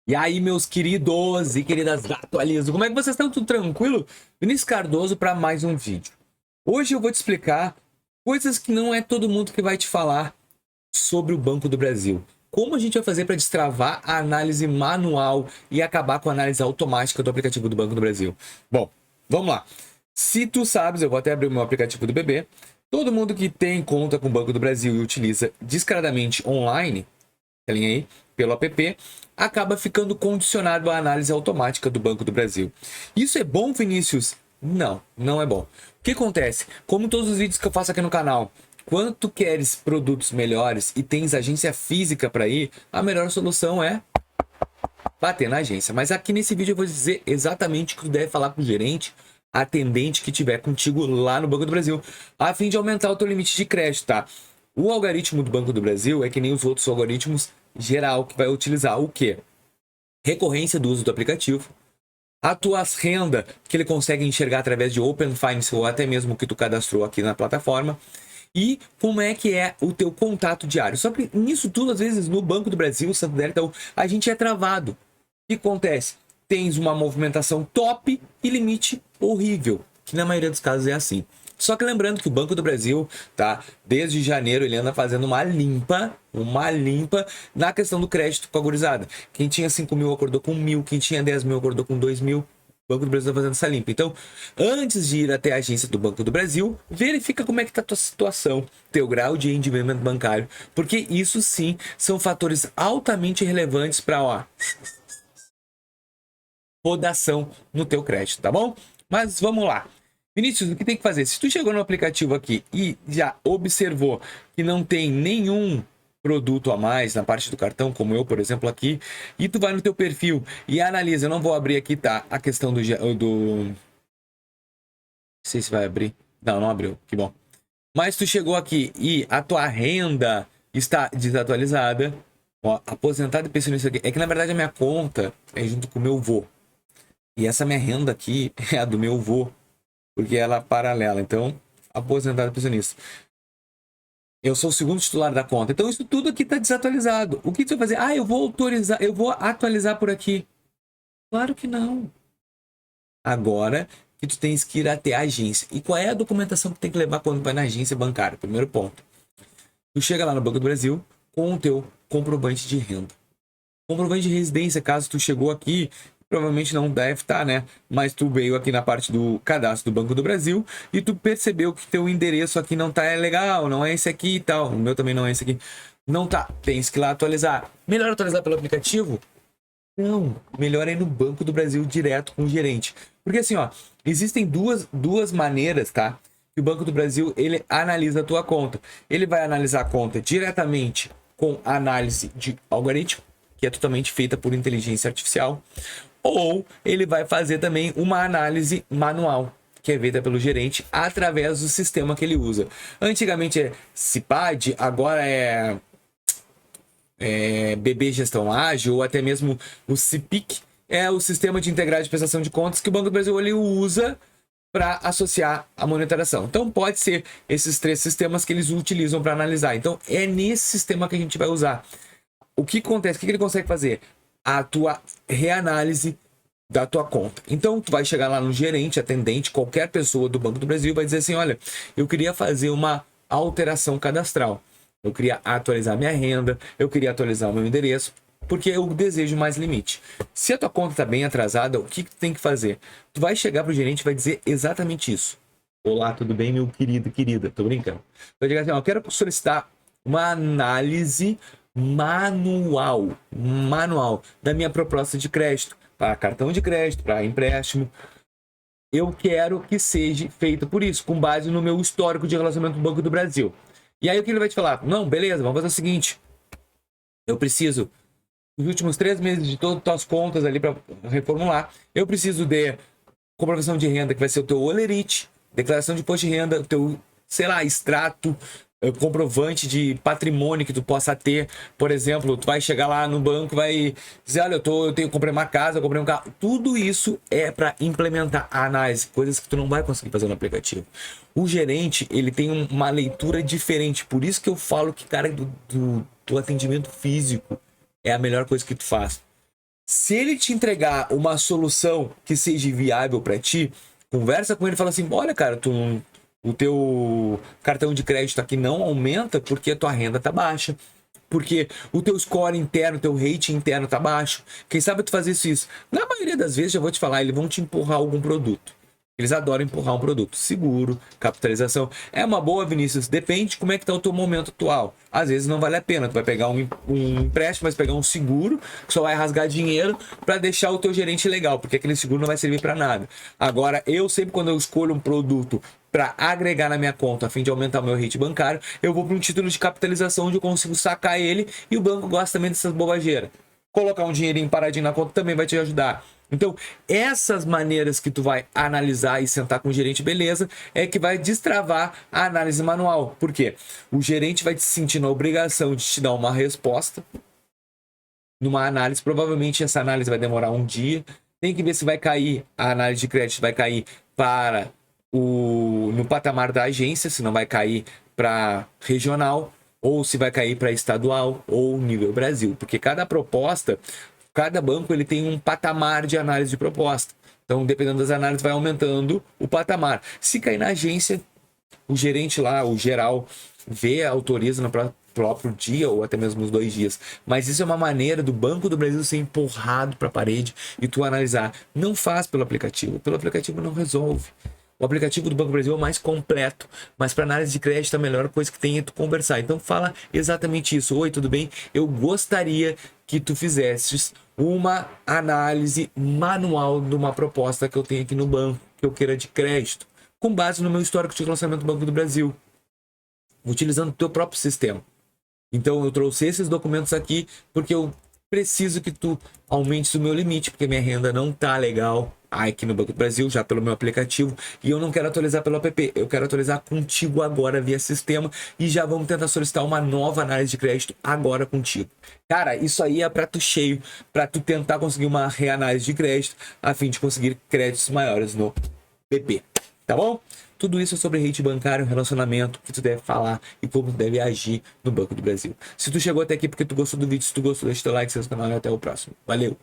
E aí, meus queridos e queridas da Atualizo, como é que vocês estão? Tudo tranquilo? Vinícius Cardoso para mais um vídeo. Hoje eu vou te explicar coisas que não é todo mundo que vai te falar sobre o Banco do Brasil. Como a gente vai fazer para destravar a análise manual e acabar com a análise automática do aplicativo do Banco do Brasil? Bom, vamos lá. Se tu sabes, eu vou até abrir o meu aplicativo do BB. Todo mundo que tem conta com o Banco do Brasil e utiliza descaradamente online, linha aí, pelo app, acaba ficando condicionado à análise automática do Banco do Brasil. Isso é bom, Vinícius? Não, não é bom. O que acontece? Como todos os vídeos que eu faço aqui no canal, quando tu queres produtos melhores e tens agência física para ir, a melhor solução é bater na agência. Mas aqui nesse vídeo eu vou dizer exatamente o que tu deve falar com o gerente, atendente que tiver contigo lá no Banco do Brasil, a fim de aumentar o teu limite de crédito, tá? O algoritmo do Banco do Brasil é que nem os outros algoritmos geral, que vai utilizar o quê? Recorrência do uso do aplicativo, a tua renda que ele consegue enxergar através de Open Finance ou até mesmo o que tu cadastrou aqui na plataforma, e como é que é o teu contato diário. Só que nisso tudo, às vezes, no Banco do Brasil, Santander, então, a gente é travado. O que acontece? Tens uma movimentação top e limite horrível, que na maioria dos casos é assim. Só que lembrando que o Banco do Brasil, tá, desde janeiro ele anda fazendo uma limpa na questão do crédito com a gurizada. Quem tinha 5 mil acordou com 1.000, quem tinha 10 mil acordou com 2 mil. O Banco do Brasil está fazendo essa limpa. Então, antes de ir até a agência do Banco do Brasil, verifica como é que está a tua situação, teu grau de endividamento bancário, porque isso sim são fatores altamente relevantes para rodação no teu crédito, tá bom? Mas vamos lá. Vinícius, o que tem que fazer? Se tu chegou no aplicativo aqui e já observou que não tem nenhum produto a mais na parte do cartão, como eu, por exemplo, aqui, e tu vai no teu perfil e analisa, eu não vou abrir aqui, tá? A questão não sei se vai abrir. Não, não abriu, que bom. Mas tu chegou aqui e a tua renda está desatualizada, ó, aposentado e pensionista aqui. É que na verdade a minha conta é junto com o meu vô. E essa minha renda aqui é a do meu vô, porque ela é paralela. Então, aposentado e pensionista. Eu sou o segundo titular da conta. Então, isso tudo aqui está desatualizado. O que tu vai fazer? Ah, eu vou autorizar, eu vou atualizar por aqui. Claro que não. Agora que tu tens que ir até a agência. E qual é a documentação que tem que levar quando vai na agência bancária? Primeiro ponto. Tu chega lá no Banco do Brasil com o teu comprovante de renda. Comprovante de residência, caso tu chegou aqui, provavelmente não deve estar, né? Mas tu veio aqui na parte do cadastro do Banco do Brasil e tu percebeu que teu endereço aqui não tá legal, não é esse aqui e tal. O meu também não é esse aqui. Não tá. Tens que ir lá atualizar. Melhor atualizar pelo aplicativo? Não. Melhor é ir no Banco do Brasil direto com o gerente. Porque assim, ó, existem duas maneiras, tá? Que o Banco do Brasil, ele analisa a tua conta. Ele vai analisar a conta diretamente com análise de algoritmo, que é totalmente feita por inteligência artificial, ou ele vai fazer também uma análise manual, que é feita pelo gerente através do sistema que ele usa. Antigamente é CIPAD, agora é BB Gestão Ágil, ou até mesmo o CIPIC, é o Sistema de Integrado de Prestação de Contas que o Banco do Brasil ele usa para associar a monitoração. Então pode ser esses três sistemas que eles utilizam para analisar. Então é nesse sistema que a gente vai usar. O que acontece? O que ele consegue fazer? A tua reanálise da tua conta. Então, tu vai chegar lá no gerente, atendente, qualquer pessoa do Banco do Brasil vai dizer assim, olha, eu queria fazer uma alteração cadastral. Eu queria atualizar minha renda, eu queria atualizar o meu endereço, porque eu desejo mais limite. Se a tua conta está bem atrasada, o que tu tem que fazer? Tu vai chegar pro gerente e vai dizer exatamente isso. Olá, tudo bem, meu querido, querida? Tô brincando. Vai chegar assim, ó, eu quero solicitar uma análise manual da minha proposta de crédito, para cartão de crédito, para empréstimo. Eu quero que seja feito por isso, com base no meu histórico de relacionamento do Banco do Brasil. E aí o que ele vai te falar? Não, beleza, vamos fazer o seguinte. Eu preciso dos últimos 3 meses de todas as tuas contas ali para reformular. Eu preciso de comprovação de renda, que vai ser o teu olerite, declaração de imposto de renda, o teu, sei lá, extrato, comprovante de patrimônio que tu possa ter. Por exemplo, tu vai chegar lá no banco, vai dizer, olha, comprei uma casa, eu comprei um carro. Tudo isso é para implementar a análise, coisas que tu não vai conseguir fazer no aplicativo. O gerente, ele tem uma leitura diferente, por isso que eu falo que, cara, do atendimento físico é a melhor coisa que tu faz. Se ele te entregar uma solução que seja viável para ti, conversa com ele e fala assim: olha, cara, o teu cartão de crédito aqui não aumenta porque a tua renda tá baixa. Porque o teu score interno, teu rating interno tá baixo. Quem sabe tu fazer isso? Na maioria das vezes, já vou te falar, eles vão te empurrar algum produto. Eles adoram empurrar um produto. Seguro, capitalização. É uma boa, Vinícius. Depende de como é que tá o teu momento atual. Às vezes não vale a pena. Tu vai pegar um empréstimo, vai pegar um seguro, que só vai rasgar dinheiro para deixar o teu gerente legal, porque aquele seguro não vai servir para nada. Agora, eu sempre quando eu escolho um produto para agregar na minha conta a fim de aumentar o meu rate bancário, eu vou para um título de capitalização onde eu consigo sacar ele e o banco gosta também dessas bobageiras. Colocar um dinheirinho paradinho na conta também vai te ajudar. Então, essas maneiras que tu vai analisar e sentar com o gerente, beleza, é que vai destravar a análise manual. Por quê? O gerente vai te sentir na obrigação de te dar uma resposta numa análise. Provavelmente essa análise vai demorar um dia. Tem que ver se vai cair, a análise de crédito vai cair para no patamar da agência, se não vai cair para regional, ou se vai cair para estadual ou nível Brasil. Porque cada proposta, cada banco ele tem um patamar de análise de proposta. Então, dependendo das análises, vai aumentando o patamar. Se cair na agência, o gerente lá, o geral, vê, autoriza no próprio dia ou até mesmo nos 2 dias. Mas isso é uma maneira do Banco do Brasil ser empurrado para a parede e tu analisar. Não faz pelo aplicativo. Pelo aplicativo não resolve. O aplicativo do Banco do Brasil é o mais completo, mas para análise de crédito a melhor coisa que tem é tu conversar. Então fala exatamente isso. Oi, tudo bem? Eu gostaria que tu fizesses uma análise manual de uma proposta que eu tenho aqui no banco, que eu queira de crédito, com base no meu histórico de lançamento do Banco do Brasil, utilizando o teu próprio sistema. Então eu trouxe esses documentos aqui porque eu preciso que tu aumentes o meu limite, porque minha renda não tá legal aqui no Banco do Brasil, já pelo meu aplicativo, e eu não quero atualizar pelo app, eu quero atualizar contigo agora via sistema, e já vamos tentar solicitar uma nova análise de crédito agora contigo. Cara, isso aí é prato cheio para tu tentar conseguir uma reanálise de crédito a fim de conseguir créditos maiores no PP, tá bom? Tudo isso é sobre rate bancário, relacionamento, o que tu deve falar e como tu deve agir no Banco do Brasil. Se tu chegou até aqui porque tu gostou do vídeo, se tu gostou, deixa teu like, se inscreve no canal e até o próximo. Valeu!